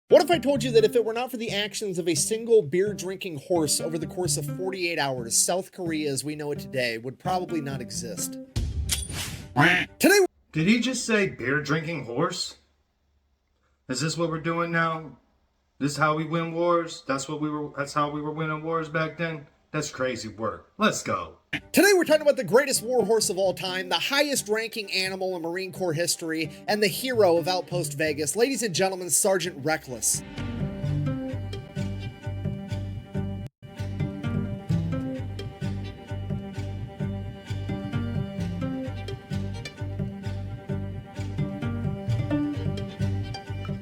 What if I told you that if it were not for the actions of a single beer-drinking horse over the course of 48 hours, South Korea as we know it today would probably not exist? Today, Did he just say beer drinking horse? Is this what we're doing now? This is how we win wars? That's how we were winning wars back then? That's crazy work. Let's go. Today we're talking about the greatest war horse of all time, the highest ranking animal in Marine Corps history, and the hero of Outpost Vegas. Ladies and gentlemen, Sergeant Reckless.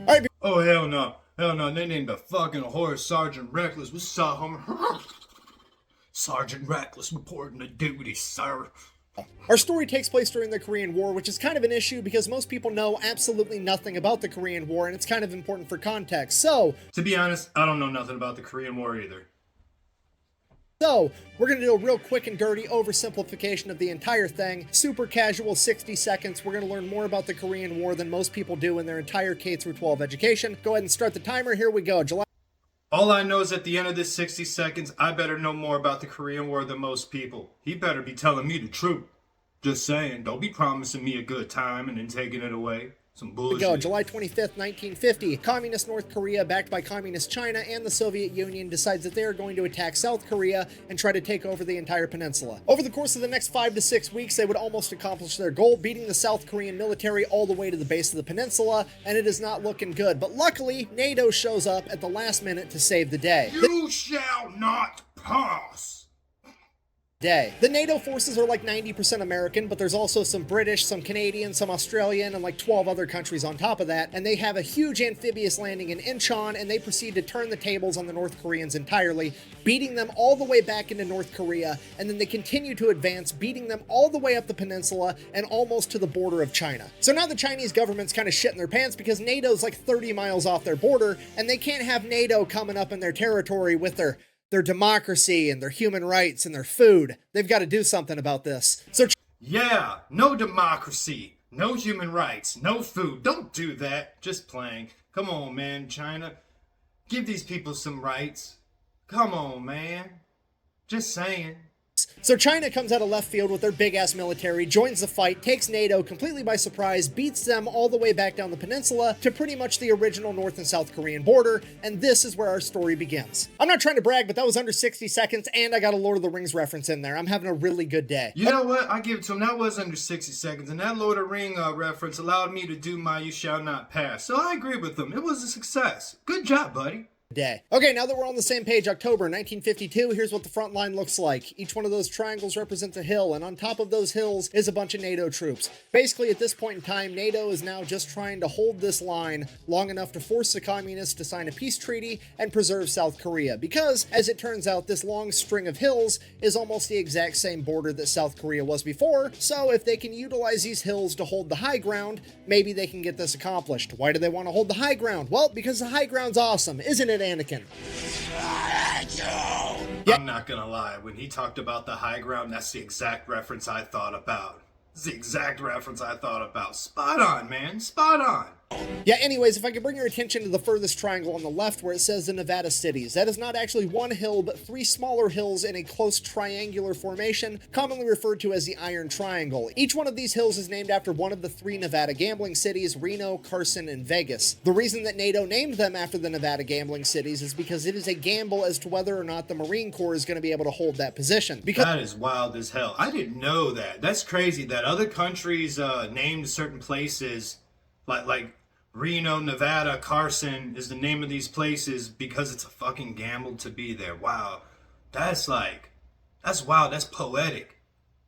All right, Oh, hell no. Hell no. They named the fucking horse Sergeant Reckless. What's up, homie? Sergeant Reckless reporting to duty, sir. our story takes place during the Korean War, which is kind of an issue because most people know absolutely nothing about the Korean War, and it's kind of important for context. So To be honest, I don't know nothing about the Korean War either. we're going to do a real quick and dirty oversimplification of the entire thing. Super casual, 60 seconds. We're going to learn more about the Korean War than most people do in their entire K through 12 education. Go ahead and start the timer. Here we go. July. All I know is at the end of this 60 seconds, I better know more about the Korean War than most people. He better be telling me the truth. Just saying, don't be promising me a good time and then taking it away. Some bullshit. Go. July 25th, 1950. Communist North Korea, backed by Communist China and the Soviet Union, decides that they are going to attack South Korea and try to take over the entire peninsula. Over the course of the next 5 to 6 weeks, they would almost accomplish their goal, beating the South Korean military all the way to the base of the peninsula, and it is not looking good. But luckily, NATO shows up at the last minute to save the day. You shall not pass. The NATO forces are like 90% American, but there's also some British, some Canadian, some Australian, and like 12 other countries on top of that, and they have a huge amphibious landing in Incheon, and they proceed to turn the tables on the North Koreans entirely, beating them all the way back into North Korea, and then they continue to advance, beating them all the way up the peninsula and almost to the border of China. So now the Chinese government's kind of shitting their pants because NATO's like 30 miles off their border, and they can't have NATO coming up in their territory with their democracy and their human rights and their food. They've got to do something about this. So Yeah, no democracy, no human rights, no food. Don't do that. Just playing. Come on, man, China. Give these people some rights. Come on, man. Just saying. China comes out of left field with their big-ass military, joins the fight, takes NATO completely by surprise, beats them all the way back down the peninsula to pretty much the original North and South Korean border, and this is where our story begins. I'm not trying to brag, but that was under 60 seconds, and I got a Lord of the Rings reference in there. I'm having a really good day. You know what? I give it to him. That was under 60 seconds, and that Lord of the Ring reference allowed me to do my You Shall Not Pass. So I agree with him. It was a success. Good job, buddy. Okay, now that we're on the same page, October 1952, here's what the front line looks like. Each one of those triangles represents a hill, and on top of those hills is a bunch of NATO troops. Basically, at this point in time, NATO is now just trying to hold this line long enough to force the communists to sign a peace treaty and preserve South Korea, because, as it turns out, this long string of hills is almost the exact same border that South Korea was before, so if they can utilize these hills to hold the high ground, maybe they can get this accomplished. Why do they want to hold the high ground? Well, because the high ground's awesome, isn't it, Anakin? I'm not gonna lie, when he talked about the high ground, that's the exact reference I thought about. It's the exact reference I thought about. Spot on, man. Spot on. Yeah, anyways, if I could bring your attention to the furthest triangle on the left where it says the Nevada cities. That is not actually one hill, but 3 smaller hills in a close triangular formation, commonly referred to as the Iron Triangle. Each one of these hills is named after one of the 3 Nevada gambling cities, Reno, Carson, and Vegas. The reason that NATO named them after the Nevada gambling cities is because it is a gamble as to whether or not the Marine Corps is going to be able to hold that position. That is wild as hell. I didn't know that. That's crazy that other countries named certain places like Reno, Nevada, Carson is the name of these places because it's a fucking gamble to be there. Wow. That's wild. That's poetic.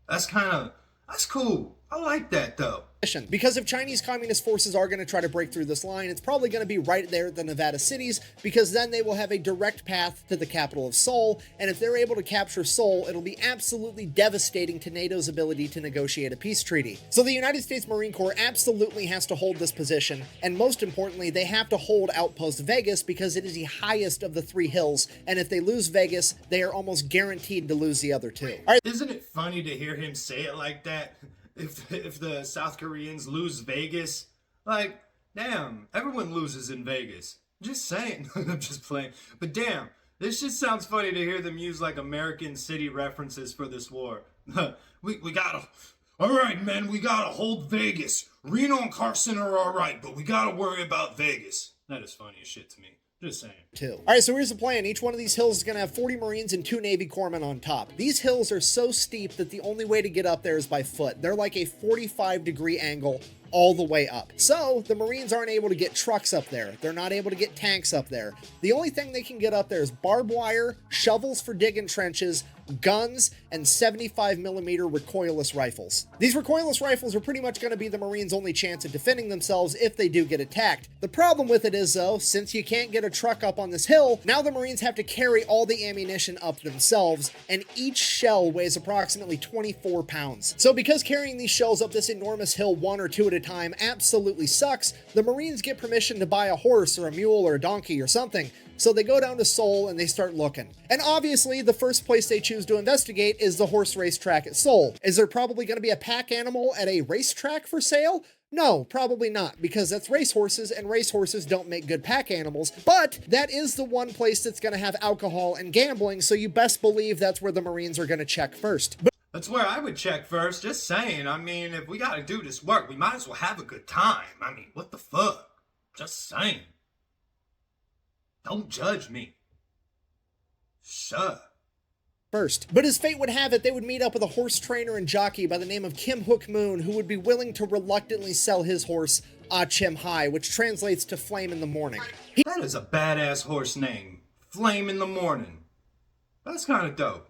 That's cool. I like that though. Because if Chinese communist forces are going to try to break through this line, it's probably going to be right there at the Nevada cities, because then they will have a direct path to the capital of Seoul, and if they're able to capture Seoul, it'll be absolutely devastating to NATO's ability to negotiate a peace treaty. So the United States Marine Corps absolutely has to hold this position, and most importantly, they have to hold Outpost Vegas because it is the highest of the 3 hills, and if they lose Vegas, they are almost guaranteed to lose the other 2. All right. Isn't it funny to hear him say it like that? If the South Koreans lose Vegas, like, damn, everyone loses in Vegas. Just saying. I'm just playing. But damn, this just sounds funny to hear them use like American city references for this war. we gotta. All right, men, we gotta hold Vegas. Reno and Carson are all right, but we gotta worry about Vegas. That is funny as shit to me. Just saying. All right, so here's the plan. Each one of these hills is going to have 40 Marines and 2 Navy corpsmen on top. These hills are so steep that the only way to get up there is by foot. They're like a 45-degree angle all the way up. So the Marines aren't able to get trucks up there. They're not able to get tanks up there. The only thing they can get up there is barbed wire, shovels for digging trenches, guns, and 75mm recoilless rifles. These recoilless rifles are pretty much going to be the Marines' only chance at defending themselves if they do get attacked. The problem with it is, though, since you can't get a truck up on this hill, now the Marines have to carry all the ammunition up themselves, and each shell weighs approximately 24 pounds. So because carrying these shells up this enormous hill 1 or 2 at a time absolutely sucks, the Marines get permission to buy a horse or a mule or a donkey or something. So they go down to Seoul and they start looking. And obviously, the first place they choose to investigate is the horse racetrack at Seoul. Is there probably going to be a pack animal at a racetrack for sale? No, probably not, because that's racehorses, and racehorses don't make good pack animals. But that is the one place that's going to have alcohol and gambling, so you best believe that's where the Marines are going to check first. That's where I would check first, just saying. I mean, if we gotta do this work, we might as well have a good time. I mean, what the fuck? Just saying. Don't judge me. Sure. First. But as fate would have it, they would meet up with a horse trainer and jockey by the name of Kim Hook Moon, who would be willing to reluctantly sell his horse, Ah Chim Hai, which translates to Flame in the Morning. That is a badass horse name. Flame in the Morning. That's kind of dope.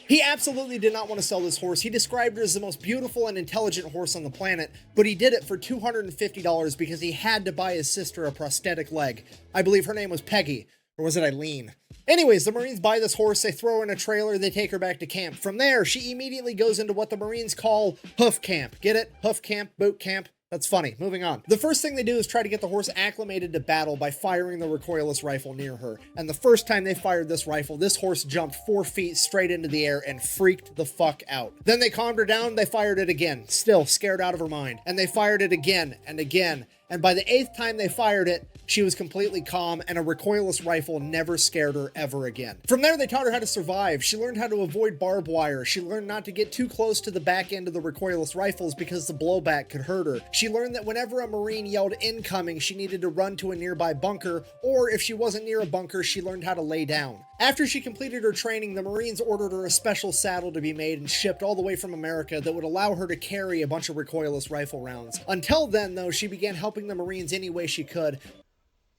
He absolutely did not want to sell this horse. He described it as the most beautiful and intelligent horse on the planet, but he did it for $250 because he had to buy his sister a prosthetic leg. I believe her name was Peggy, or was it Eileen? Anyways, the Marines buy this horse, they throw her in a trailer, they take her back to camp. From there, she immediately goes into what the Marines call hoof camp. Get it? Hoof camp, boot camp. That's funny. Moving on. The first thing they do is try to get the horse acclimated to battle by firing the recoilless rifle near her. And the first time they fired this rifle, this horse jumped 4 feet straight into the air and freaked the fuck out. Then they calmed her down, they fired it again, still scared out of her mind. And they fired it again and again. And by the 8th time they fired it, she was completely calm, and a recoilless rifle never scared her ever again. From there, they taught her how to survive. She learned how to avoid barbed wire. She learned not to get too close to the back end of the recoilless rifles because the blowback could hurt her. She learned that whenever a Marine yelled incoming, she needed to run to a nearby bunker, or if she wasn't near a bunker, she learned how to lay down. After she completed her training, the Marines ordered her a special saddle to be made and shipped all the way from America that would allow her to carry a bunch of recoilless rifle rounds. Until then, though, she began helping the Marines any way she could.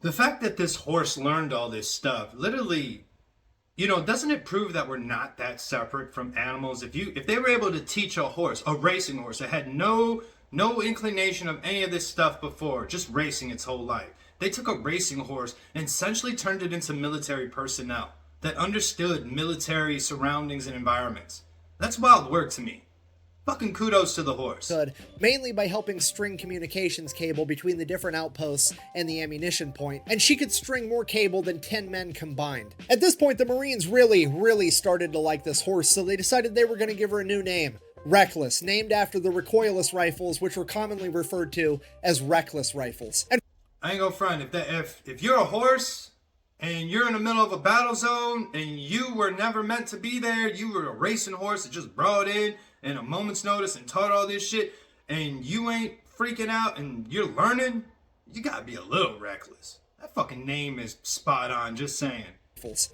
The fact that this horse learned all this stuff, literally, you know, doesn't it prove that we're not that separate from animals? If they were able to teach a horse, a racing horse, that had no inclination of any of this stuff before, just racing its whole life. They took a racing horse and essentially turned it into military personnel that understood military surroundings and environments. That's wild work to me. Fucking kudos to the horse. Mainly by helping string communications cable between the different outposts and the ammunition point, and she could string more cable than 10 men combined. At this point, the Marines really started to like this horse, so they decided they were going to give her a new name. Reckless, named after the recoilless rifles, which were commonly referred to as reckless rifles. And I ain't gonna front, if you're a horse and you're in the middle of a battle zone and you were never meant to be there, you were a racing horse that just brought in a moment's notice and taught all this shit, and you ain't freaking out and you're learning, you gotta be a little reckless. That fucking name is spot on, just saying.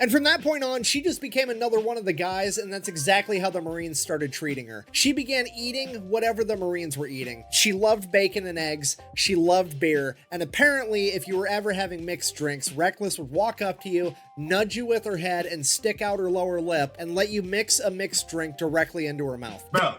And from that point on, she just became another one of the guys, and that's exactly how the Marines started treating her. She began eating whatever the Marines were eating. She loved bacon and eggs, she loved beer, and apparently if you were ever having mixed drinks, Reckless would walk up to you, nudge you with her head, and stick out her lower lip, and let you mix a mixed drink directly into her mouth. Bro,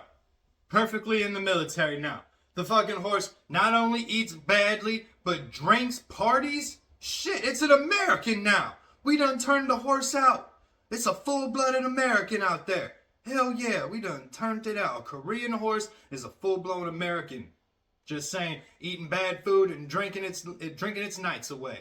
perfectly in the military now. The fucking horse not only eats badly, but drinks, parties? Shit, it's an American now. We done turned the horse out. It's a full-blooded American out there. Hell yeah, we done turned it out. A Korean horse is a full-blown American. Just saying, eating bad food and drinking its nights away.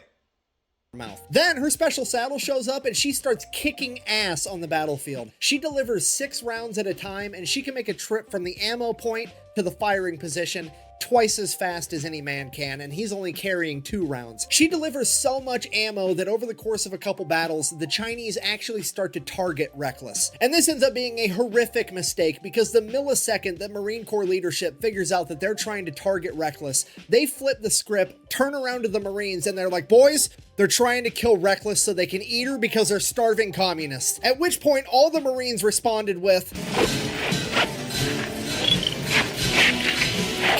Mouth. Then her special saddle shows up and she starts kicking ass on the battlefield. She delivers 6 rounds at a time, and she can make a trip from the ammo point to the firing position twice as fast as any man can, and he's only carrying 2 rounds. She delivers so much ammo that over the course of a couple battles, the Chinese actually start to target Reckless. And this ends up being a horrific mistake because the millisecond that Marine Corps leadership figures out that they're trying to target Reckless, they flip the script, turn around to the Marines, and they're like, boys, they're trying to kill Reckless so they can eat her because they're starving communists. At which point, all the Marines responded with,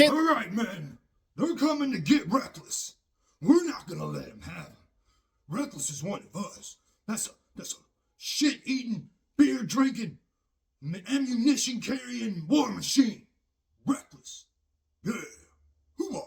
all right, men. They're coming to get Reckless. We're not gonna let him have him. Reckless is one of us. That's a shit-eating, beer-drinking, ammunition-carrying war machine. Reckless. Yeah. Hoorah.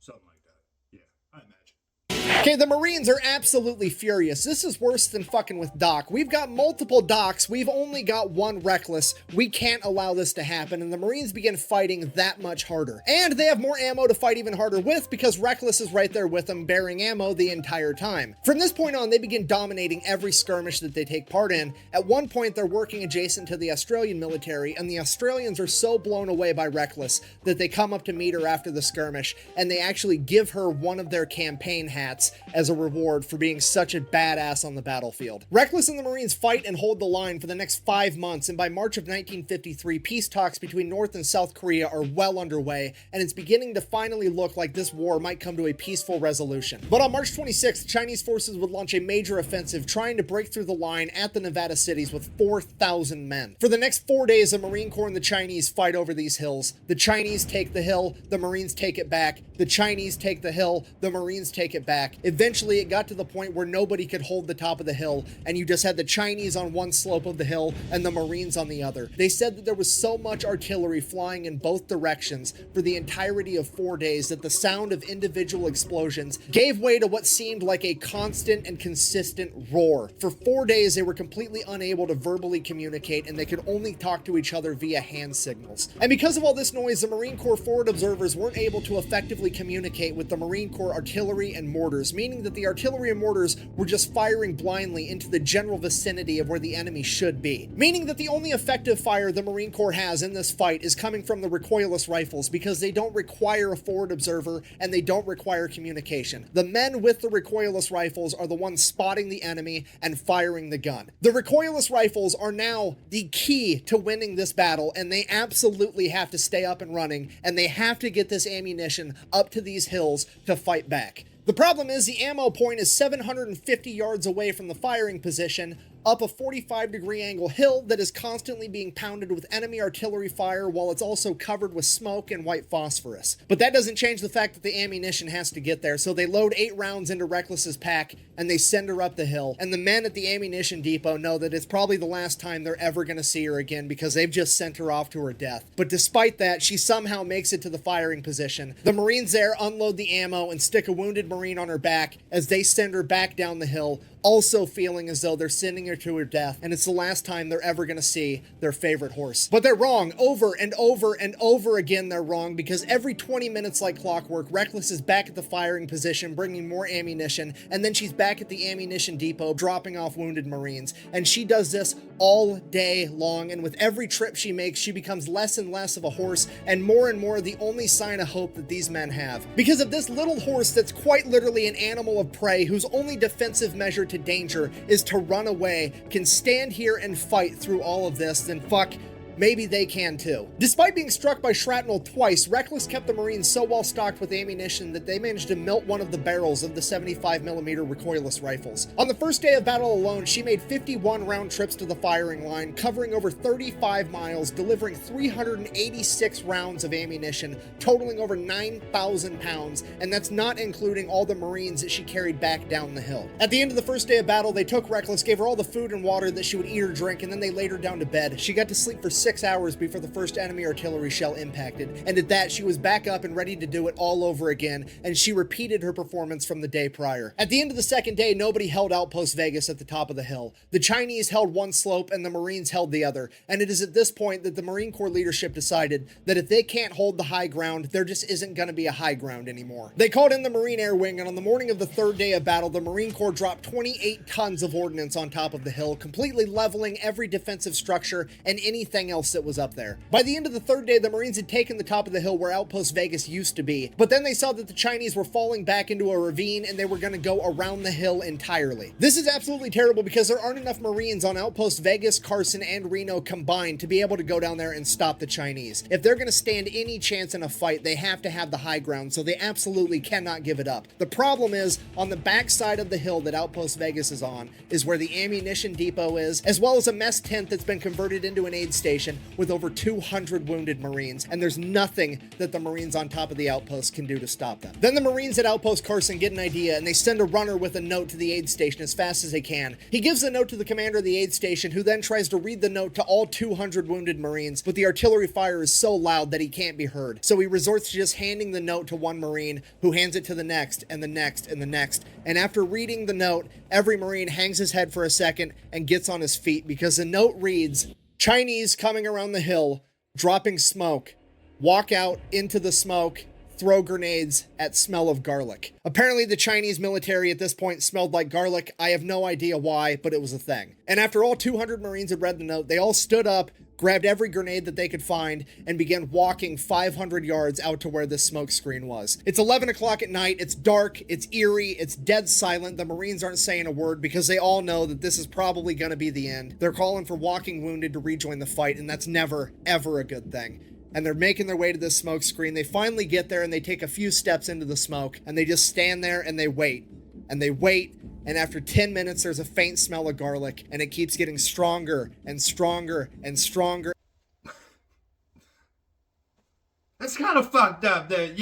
Something like that. Yeah, I imagine. Okay, the Marines are absolutely furious. This is worse than fucking with Doc. We've got multiple Docs. We've only got one Reckless. We can't allow this to happen, and the Marines begin fighting that much harder. And they have more ammo to fight even harder with because Reckless is right there with them, bearing ammo the entire time. From this point on, they begin dominating every skirmish that they take part in. At one point, they're working adjacent to the Australian military, and the Australians are so blown away by Reckless that they come up to meet her after the skirmish, and they actually give her one of their campaign hats as a reward for being such a badass on the battlefield. Reckless and the Marines fight and hold the line for the next 5 months, and by March of 1953, peace talks between North and South Korea are well underway, and it's beginning to finally look like this war might come to a peaceful resolution. But on March 26th, Chinese forces would launch a major offensive trying to break through the line at the Nevada cities with 4,000 men. For the next 4 days, the Marine Corps and the Chinese fight over these hills. The Chinese take the hill, the Marines take it back. The Chinese take the hill, the Marines take it back. Eventually, it got to the point where nobody could hold the top of the hill, and you just had the Chinese on one slope of the hill and the Marines on the other. They said that there was so much artillery flying in both directions for the entirety of 4 days that the sound of individual explosions gave way to what seemed like a constant and consistent roar. For 4 days, they were completely unable to verbally communicate, and they could only talk to each other via hand signals. And because of all this noise, the Marine Corps forward observers weren't able to effectively communicate with the Marine Corps artillery and mortars, meaning that the artillery and mortars were just firing blindly into the general vicinity of where the enemy should be. Meaning that the only effective fire the Marine Corps has in this fight is coming from the recoilless rifles because they don't require a forward observer and they don't require communication. The men with the recoilless rifles are the ones spotting the enemy and firing the gun. The recoilless rifles are now the key to winning this battle, and they absolutely have to stay up and running, and they have to get this ammunition up to these hills to fight back. The problem is the ammo point is 750 yards away from the firing position, up a 45-degree angle hill that is constantly being pounded with enemy artillery fire while it's also covered with smoke and white phosphorus. But that doesn't change the fact that the ammunition has to get there, so they load 8 rounds into Reckless's pack and they send her up the hill, and the men at the ammunition depot know that it's probably the last time they're ever going to see her again because they've just sent her off to her death. But despite that, she somehow makes it to the firing position. The Marines there unload the ammo and stick a wounded Marine on her back as they send her back down the hill, also feeling as though they're sending her to her death, and it's the last time they're ever going to see their favorite horse. But they're wrong. Over and over and over again, they're wrong, because every 20 minutes like clockwork, Reckless is back at the firing position, bringing more ammunition, and then she's back at the ammunition depot, dropping off wounded Marines. And she does this all day long, and with every trip she makes, she becomes less and less of a horse, and more the only sign of hope that these men have. Because of this little horse that's quite literally an animal of prey, whose only defensive measure to danger is to run away, can stand here and fight through all of this, then fuck, maybe they can too. Despite being struck by shrapnel twice, Reckless kept the Marines so well stocked with ammunition that they managed to melt one of the barrels of the 75mm recoilless rifles. On the first day of battle alone, she made 51 round trips to the firing line, covering over 35 miles, delivering 386 rounds of ammunition, totaling over 9,000 pounds, and that's not including all the Marines that she carried back down the hill. At the end of the first day of battle, they took Reckless, gave her all the food and water that she would eat or drink, and then they laid her down to bed. She got to sleep for 6 hours before the first enemy artillery shell impacted, and at that, she was back up and ready to do it all over again, and she repeated her performance from the day prior. At the end of the second day, nobody held Outpost Vegas at the top of the hill. The Chinese held one slope and the Marines held the other, and it is at this point that the Marine Corps leadership decided that if they can't hold the high ground, there just isn't going to be a high ground anymore. They called in the Marine Air Wing, and on the morning of the third day of battle, the Marine Corps dropped 28 tons of ordnance on top of the hill, completely leveling every defensive structure and anything else that was up there. By the end of the third day, the Marines had taken the top of the hill where Outpost Vegas used to be, but then they saw that the Chinese were falling back into a ravine and they were going to go around the hill entirely. This is absolutely terrible because there aren't enough Marines on Outpost Vegas, Carson, and Reno combined to be able to go down there and stop the Chinese. If they're going to stand any chance in a fight, they have to have the high ground, so they absolutely cannot give it up. The problem is, on the backside of the hill that Outpost Vegas is on, is where the ammunition depot is, as well as a mess tent that's been converted into an aid station with over 200 wounded Marines, and there's nothing that the Marines on top of the outpost can do to stop them. Then the Marines at Outpost Carson get an idea, and they send a runner with a note to the aid station as fast as they can. He gives the note to the commander of the aid station, who then tries to read the note to all 200 wounded Marines, but the artillery fire is so loud that he can't be heard. So he resorts to just handing the note to one Marine, who hands it to the next, and the next, and the next. And after reading the note, every Marine hangs his head for a second and gets on his feet, because the note reads, "Chinese coming around the hill, dropping smoke. Walk out into the smoke. Throw grenades at smell of garlic." Apparently the Chinese military at this point smelled like garlic. I have no idea why, but it was a thing. And after all 200 Marines had read the note, they all stood up, grabbed every grenade that they could find, and began walking 500 yards out to where this smoke screen was. It's 11 o'clock at night, it's dark, it's eerie, it's dead silent. The Marines aren't saying a word because they all know that this is probably going to be the end. They're calling for walking wounded to rejoin the fight, and that's never, ever a good thing. And they're making their way to this smoke screen. They finally get there and they take a few steps into the smoke, and they just stand there and they wait. And they wait, and after 10 minutes there's a faint smell of garlic, and it keeps getting stronger and stronger and stronger. That's kind of fucked up that,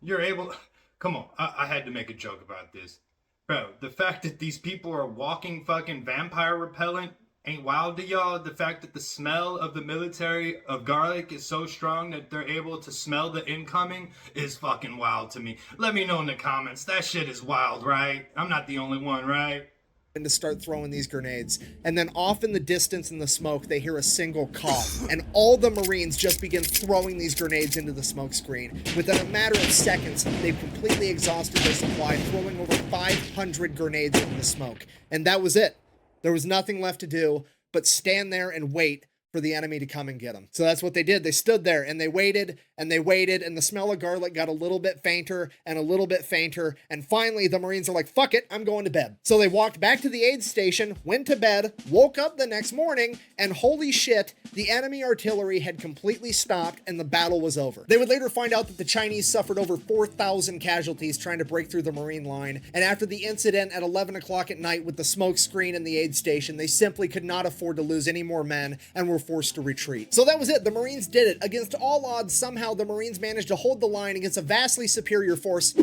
you're able... Come on, I had to make a joke about this. Bro, the fact that these people are walking fucking vampire repellent ain't wild to y'all? The fact that the smell of the military of garlic is so strong that they're able to smell the incoming is fucking wild to me. Let me know in the comments. That shit is wild, right? I'm not the only one, right? And to start throwing these grenades. And then off in the distance in the smoke, they hear a single cough. And all the Marines just begin throwing these grenades into the smoke screen. Within a matter of seconds, they've completely exhausted their supply, throwing over 500 grenades into the smoke. And that was it. There was nothing left to do but stand there and wait for the enemy to come and get them. So that's what they did. They stood there and they waited and they waited, and the smell of garlic got a little bit fainter and a little bit fainter. And finally the Marines are like, fuck it, I'm going to bed. So they walked back to the aid station, went to bed, woke up the next morning, and holy shit, the enemy artillery had completely stopped and the battle was over. They would later find out that the Chinese suffered over 4,000 casualties trying to break through the Marine line. And after the incident at 11 o'clock at night with the smoke screen and the aid station, they simply could not afford to lose any more men and were forced to retreat. So that was it. The Marines did it. Against all odds, somehow the Marines managed to hold the line against a vastly superior force.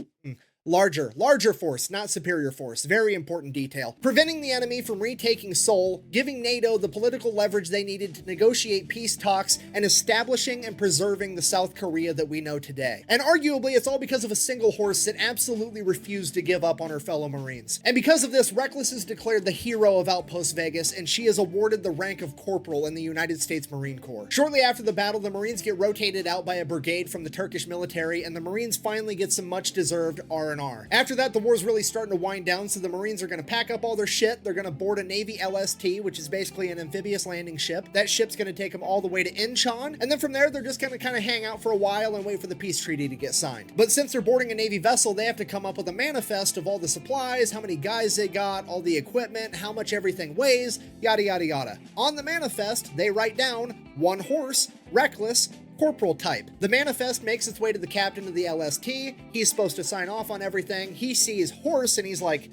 Larger force, not superior force. Very important detail. Preventing the enemy from retaking Seoul, giving NATO the political leverage they needed to negotiate peace talks, and establishing and preserving the South Korea that we know today. And arguably, it's all because of a single horse that absolutely refused to give up on her fellow Marines. And because of this, Reckless is declared the hero of Outpost Vegas, and she is awarded the rank of corporal in the United States Marine Corps. Shortly after the battle, the Marines get rotated out by a brigade from the Turkish military, and the Marines finally get some much-deserved R&R. After that, the war's really starting to wind down, so the Marines are going to pack up all their shit. They're going to board a Navy LST, which is basically an amphibious landing ship. That ship's going to take them all the way to Incheon, and then from there, they're just going to kind of hang out for a while and wait for the peace treaty to get signed. But since they're boarding a Navy vessel, they have to come up with a manifest of all the supplies, how many guys they got, all the equipment, how much everything weighs, yada yada yada. On the manifest, they write down one horse, Reckless, corporal type. The manifest makes its way to the captain of the LST. He's supposed to sign off on everything. He sees horse and he's like,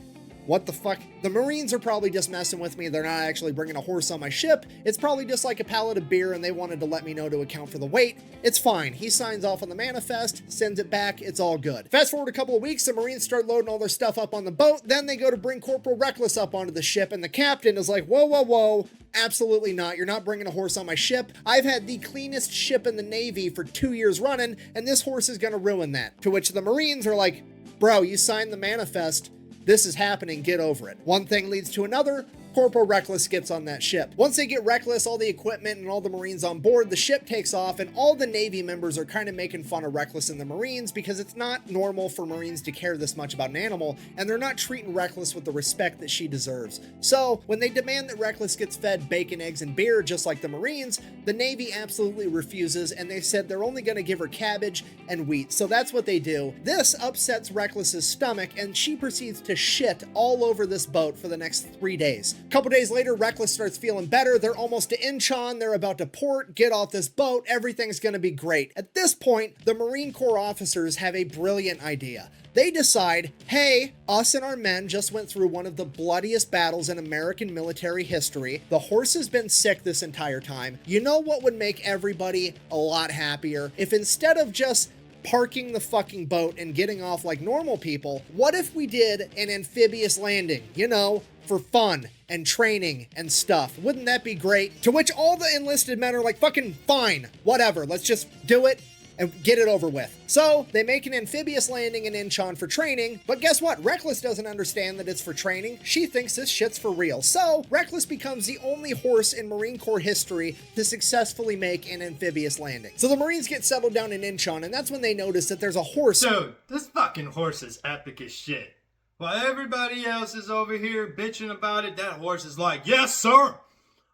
what the fuck? The Marines are probably just messing with me. They're not actually bringing a horse on my ship. It's probably just like a pallet of beer and they wanted to let me know to account for the weight. It's fine. He signs off on the manifest, sends it back. It's all good. Fast forward a couple of weeks, the Marines start loading all their stuff up on the boat. Then they go to bring Corporal Reckless up onto the ship, and the captain is like, whoa, whoa, whoa. Absolutely not. You're not bringing a horse on my ship. I've had the cleanest ship in the Navy for 2 years running, and this horse is going to ruin that. To which the Marines are like, bro, you signed the manifest. This is happening, get over it. One thing leads to another. Corporal Reckless gets on that ship. Once they get Reckless, all the equipment and all the Marines on board, the ship takes off, and all the Navy members are kind of making fun of Reckless and the Marines because it's not normal for Marines to care this much about an animal, and they're not treating Reckless with the respect that she deserves. So, when they demand that Reckless gets fed bacon, eggs, and beer just like the Marines, the Navy absolutely refuses, and they said they're only going to give her cabbage and wheat. So that's what they do. This upsets Reckless's stomach, and she proceeds to shit all over this boat for the next 3 days. A couple days later, Reckless starts feeling better. They're almost to Incheon. They're about to port, get off this boat. Everything's going to be great. At this point, the Marine Corps officers have a brilliant idea. They decide, hey, us and our men just went through one of the bloodiest battles in American military history. The horse has been sick this entire time. You know what would make everybody a lot happier? If instead of just parking the fucking boat and getting off like normal people, what if we did an amphibious landing? You know, for fun and training and stuff. Wouldn't that be great? To which all the enlisted men are like, fucking fine, whatever, let's just do it and get it over with. So they make an amphibious landing in Incheon for training, but guess what? Reckless doesn't understand that it's for training. She thinks this shit's for real. So Reckless becomes the only horse in Marine Corps history to successfully make an amphibious landing. So the Marines get settled down in Incheon, and that's when they notice that there's a horse. Dude, this fucking horse is epic as shit. While everybody else is over here bitching about it, that horse is like, yes, sir,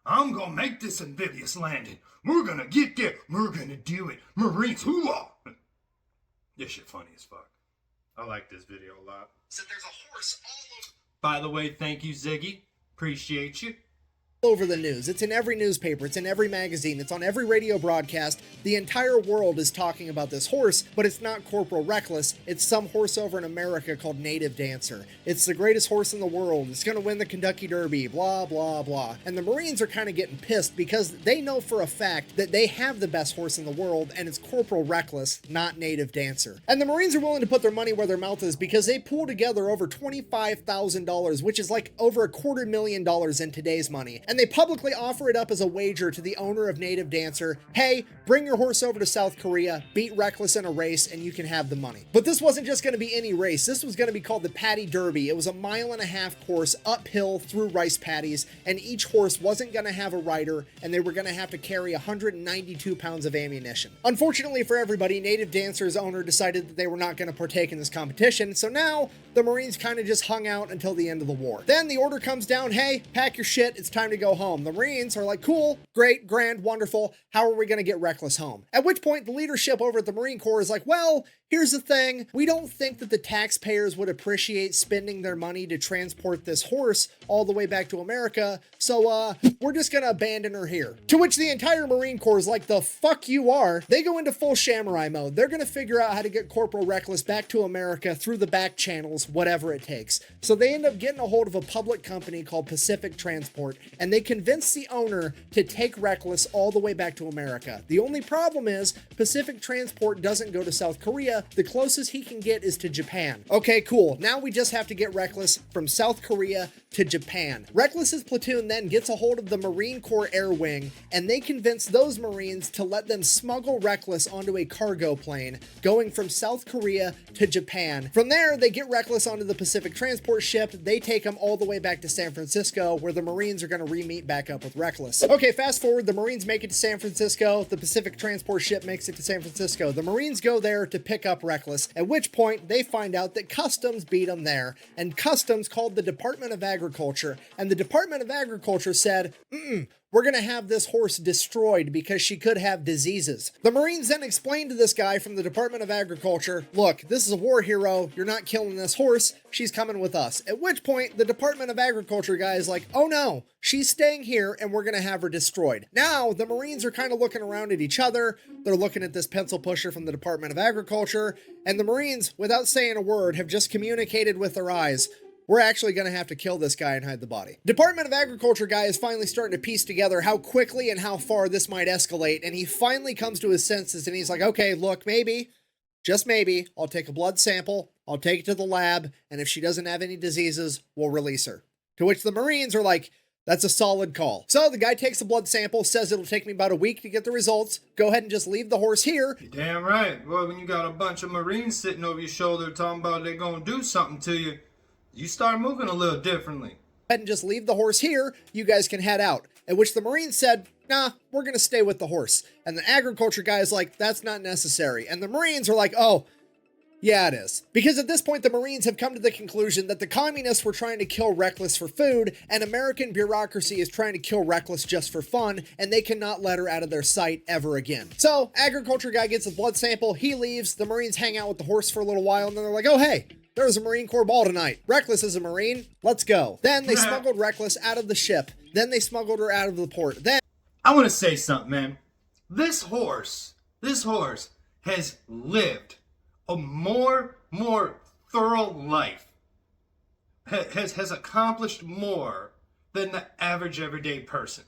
I'm gonna make this amphibious landing. We're gonna get there. We're gonna do it. Marines, hoo-ah! This shit funny as fuck. I like this video a lot. So there's a horse all over. By the way, thank you, Ziggy. Appreciate you. Over the news. It's in every newspaper, it's in every magazine, it's on every radio broadcast. The entire world is talking about this horse, but it's not Corporal Reckless. It's some horse over in America called Native Dancer. It's the greatest horse in the world. It's going to win the Kentucky Derby, blah, blah, blah. And the Marines are kind of getting pissed because they know for a fact that they have the best horse in the world, and it's Corporal Reckless, not Native Dancer. And the Marines are willing to put their money where their mouth is because they pull together over $25,000, which is like over $250,000 in today's money. And they publicly offer it up as a wager to the owner of Native Dancer. Hey, bring your horse over to South Korea, beat Reckless in a race, and you can have the money. But this wasn't just going to be any race. This was going to be called the Paddy Derby. It was a 1.5 mile course uphill through rice paddies, and each horse wasn't going to have a rider, and they were going to have to carry 192 pounds of ammunition. Unfortunately for everybody, Native Dancer's owner decided that they were not going to partake in this competition, so now the Marines kind of just hung out until the end of the war. Then the order comes down, hey, pack your shit, it's time to go home. The Marines are like, cool, great, grand, wonderful, how are we going to get Reckless home? At which point the leadership over at the Marine Corps is like, well, here's the thing, we don't think that the taxpayers would appreciate spending their money to transport this horse all the way back to America, so we're just gonna abandon her here. To which the entire Marine Corps is like, the fuck you are? They go into full samurai mode. They're gonna figure out how to get Corporal Reckless back to America through the back channels, whatever it takes. So they end up getting a hold of a public company called Pacific Transport, and they convince the owner to take Reckless all the way back to America. The only problem is Pacific Transport doesn't go to South Korea. The closest he can get is to Japan. Okay, cool. Now we just have to get Reckless from South Korea to Japan. Reckless's platoon then gets a hold of the Marine Corps Air Wing, and they convince those Marines to let them smuggle Reckless onto a cargo plane going from South Korea to Japan. From there, they get Reckless onto the Pacific Transport ship. They take him all the way back to San Francisco, where the Marines are going to re-meet back up with Reckless. Okay, fast forward, the Marines make it to San Francisco. The Pacific Transport ship makes it to San Francisco. The Marines go there to pick up Reckless, at which point they find out that Customs beat them there, and Customs called the Department of Agriculture, and the Department of Agriculture said, we're going to have this horse destroyed because she could have diseases. The Marines then explained to this guy from the Department of Agriculture, look, this is a war hero, you're not killing this horse, she's coming with us. At which point, the Department of Agriculture guy is like, oh no, she's staying here and we're going to have her destroyed. Now, the Marines are kind of looking around at each other, they're looking at this pencil pusher from the Department of Agriculture, and the Marines, without saying a word, have just communicated with their eyes, we're actually going to have to kill this guy and hide the body. Department of Agriculture guy is finally starting to piece together how quickly and how far this might escalate, and he finally comes to his senses and he's like, okay, look, maybe, just maybe, I'll take a blood sample, I'll take it to the lab, and if she doesn't have any diseases, we'll release her. To which the Marines are like, that's a solid call. So the guy takes a blood sample, says it'll take me about a week to get the results. Go ahead and just leave the horse here. You're damn right. Well, when you got a bunch of Marines sitting over your shoulder talking about they're gonna do something to you, you start moving a little differently. and just leave the horse here, you guys can head out. At which the Marines said, nah, we're gonna stay with the horse. And the agriculture guy is like, that's not necessary. And the Marines are like, oh, yeah, it is. Because at this point, the Marines have come to the conclusion that the communists were trying to kill Reckless for food, and American bureaucracy is trying to kill Reckless just for fun, and they cannot let her out of their sight ever again. So, agriculture guy gets a blood sample, he leaves, the Marines hang out with the horse for a little while, and then they're like, oh, hey, there was a Marine Corps ball tonight. Reckless is a Marine. Let's go. Then they smuggled Reckless out of the ship. Then they smuggled her out of the port. Then I want to say something, man. This horse has lived a more thorough life, has accomplished more than the average everyday person.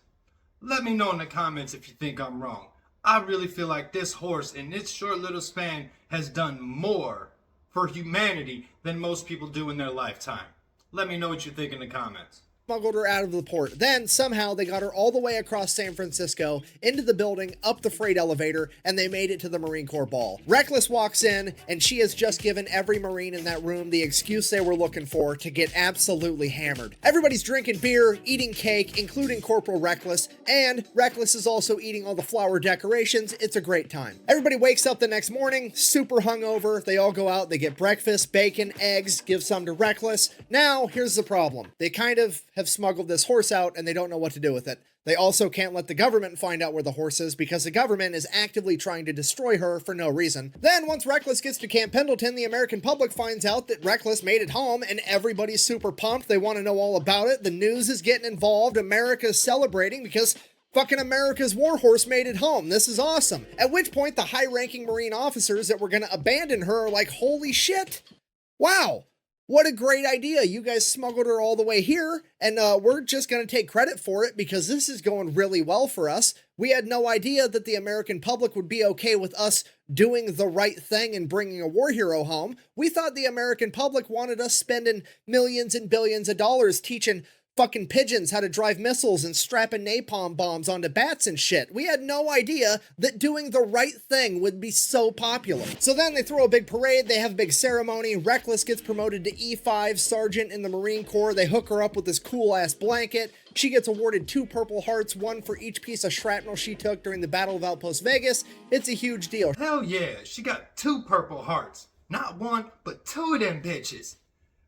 Let me know in the comments if you think I'm wrong. I really feel like this horse in its short little span has done more for humanity than most people do in their lifetime. Let me know what you think in the comments. smuggled her out of the port. Then somehow they got her all the way across San Francisco, into the building, up the freight elevator, and they made it to the Marine Corps ball. Reckless walks in, and she has just given every Marine in that room the excuse they were looking for to get absolutely hammered. Everybody's drinking beer, eating cake, including Corporal Reckless, and Reckless is also eating all the flower decorations. It's a great time. Everybody wakes up the next morning, super hungover. They all go out, they get breakfast, bacon, eggs, give some to Reckless. Now, here's the problem. They kind of have smuggled this horse out and they don't know what to do with it. They also can't let the government find out where the horse is because the government is actively trying to destroy her for no reason. Then, once Reckless gets to Camp Pendleton, the American public finds out that Reckless made it home and everybody's super pumped. They want to know all about it. The news is getting involved. America's celebrating because fucking America's warhorse made it home. This is awesome. At which point, the high-ranking Marine officers that were going to abandon her are like, holy shit. Wow. What a great idea. You guys smuggled her all the way here, and we're just going to take credit for it because this is going really well for us. We had no idea that the American public would be okay with us doing the right thing and bringing a war hero home. We thought the American public wanted us spending millions and billions of dollars teaching fucking pigeons how to drive missiles and strapping napalm bombs onto bats and shit. We had no idea that doing the right thing would be so popular. So then they throw a big parade, they have a big ceremony. Reckless gets promoted to E5 sergeant in the Marine Corps. They hook her up with this cool ass blanket. She gets awarded 2 Purple Hearts, 1 for each piece of shrapnel she took during the Battle of Outpost Vegas. It's a huge deal. Hell yeah, she got 2 Purple Hearts. Not 1, but 2 of them bitches.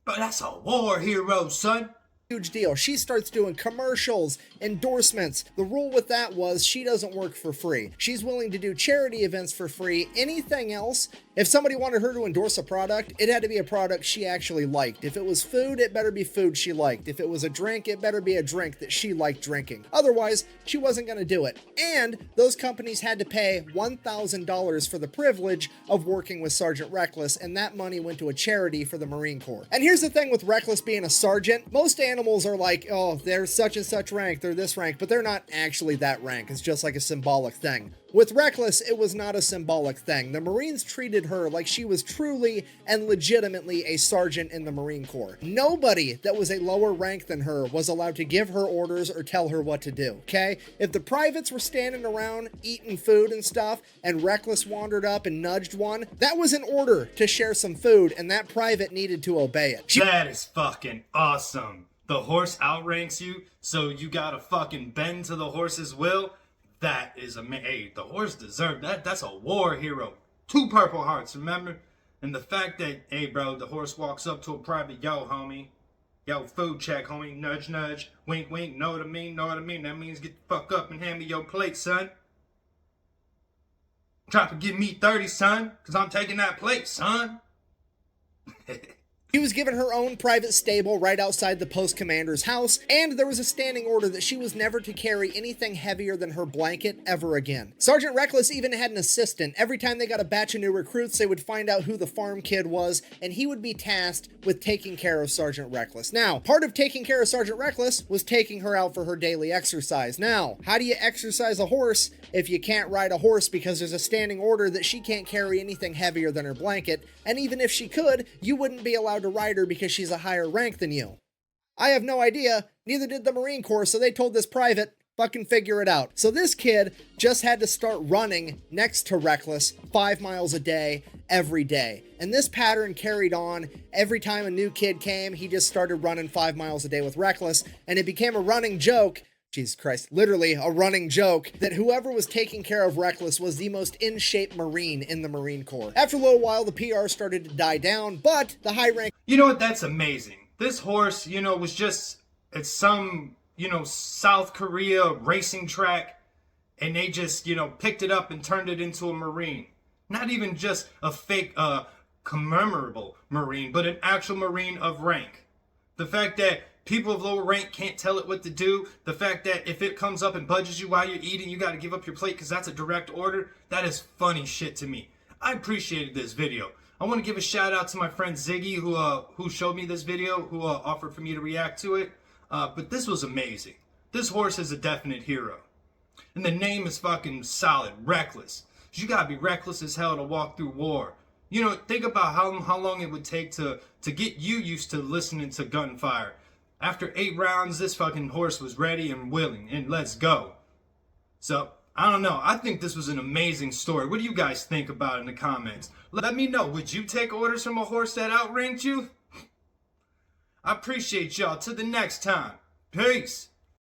But that's a war hero, son. Huge deal. She starts doing commercials, endorsements. The rule with that was she doesn't work for free. She's willing to do charity events for free. Anything else, if somebody wanted her to endorse a product, it had to be a product she actually liked. If it was food, it better be food she liked. If it was a drink, it better be a drink that she liked drinking. Otherwise, she wasn't going to do it. And those companies had to pay $1,000 for the privilege of working with Sergeant Reckless, and that money went to a charity for the Marine Corps. And here's the thing with Reckless being a sergeant. Most animals are like, oh, they're such and such rank, they're this rank, but they're not actually that rank. It's just like a symbolic thing. With Reckless, it was not a symbolic thing. The Marines treated her like she was truly and legitimately a sergeant in the Marine Corps. Nobody that was a lower rank than her was allowed to give her orders or tell her what to do, okay? If the privates were standing around eating food and stuff, and Reckless wandered up and nudged one, that was an order to share some food, and that private needed to obey it. That is fucking awesome. The horse outranks you, so you gotta fucking bend to the horse's will. That is amazing. Hey, the horse deserved that. That's a war hero. 2 Purple Hearts, remember? And the fact that, hey, bro, the horse walks up to a private, yo, homie. Yo, food check, homie. Nudge, nudge. Wink, wink. Know what I mean? Know what I mean? That means get the fuck up and hand me your plate, son. Try to give me 30, son, because I'm taking that plate, son. She was given her own private stable right outside the post commander's house, and there was a standing order that she was never to carry anything heavier than her blanket ever again. Sergeant Reckless even had an assistant. Every time they got a batch of new recruits, they would find out who the farm kid was, and he would be tasked with taking care of Sergeant Reckless. Now, part of taking care of Sergeant Reckless was taking her out for her daily exercise. Now, how do you exercise a horse if you can't ride a horse because there's a standing order that she can't carry anything heavier than her blanket, and even if she could, you wouldn't be allowed to ride her because she's a higher rank than you? I have no idea. Neither did the Marine Corps, so they told this private, fucking figure it out. So this kid just had to start running next to Reckless 5 miles a day every day. And this pattern carried on. Every time a new kid came, he just started running 5 miles a day with Reckless, and it became a running joke. Jesus Christ, literally a running joke, that whoever was taking care of Reckless was the most in-shape Marine in the Marine Corps. After a little while, the PR started to die down, but the high rank... You know what? That's amazing. This horse, you know, was just at some, you know, South Korea racing track, and they just, you know, picked it up and turned it into a Marine. Not even just a fake, commemorable Marine, but an actual Marine of rank. The fact that people of lower rank can't tell it what to do. The fact that if it comes up and budges you while you're eating, you got to give up your plate because that's a direct order. That is funny shit to me. I appreciated this video. I want to give a shout out to my friend Ziggy who showed me this video, who offered for me to react to it. But this was amazing. This horse is a definite hero. And the name is fucking solid, Reckless. You got to be reckless as hell to walk through war. You know, think about how long it would take to get you used to listening to gunfire. After 8 rounds, this fucking horse was ready and willing, and let's go. So, I don't know. I think this was an amazing story. What do you guys think about it in the comments? Let me know. Would you take orders from a horse that outranked you? I appreciate y'all. Till the next time. Peace.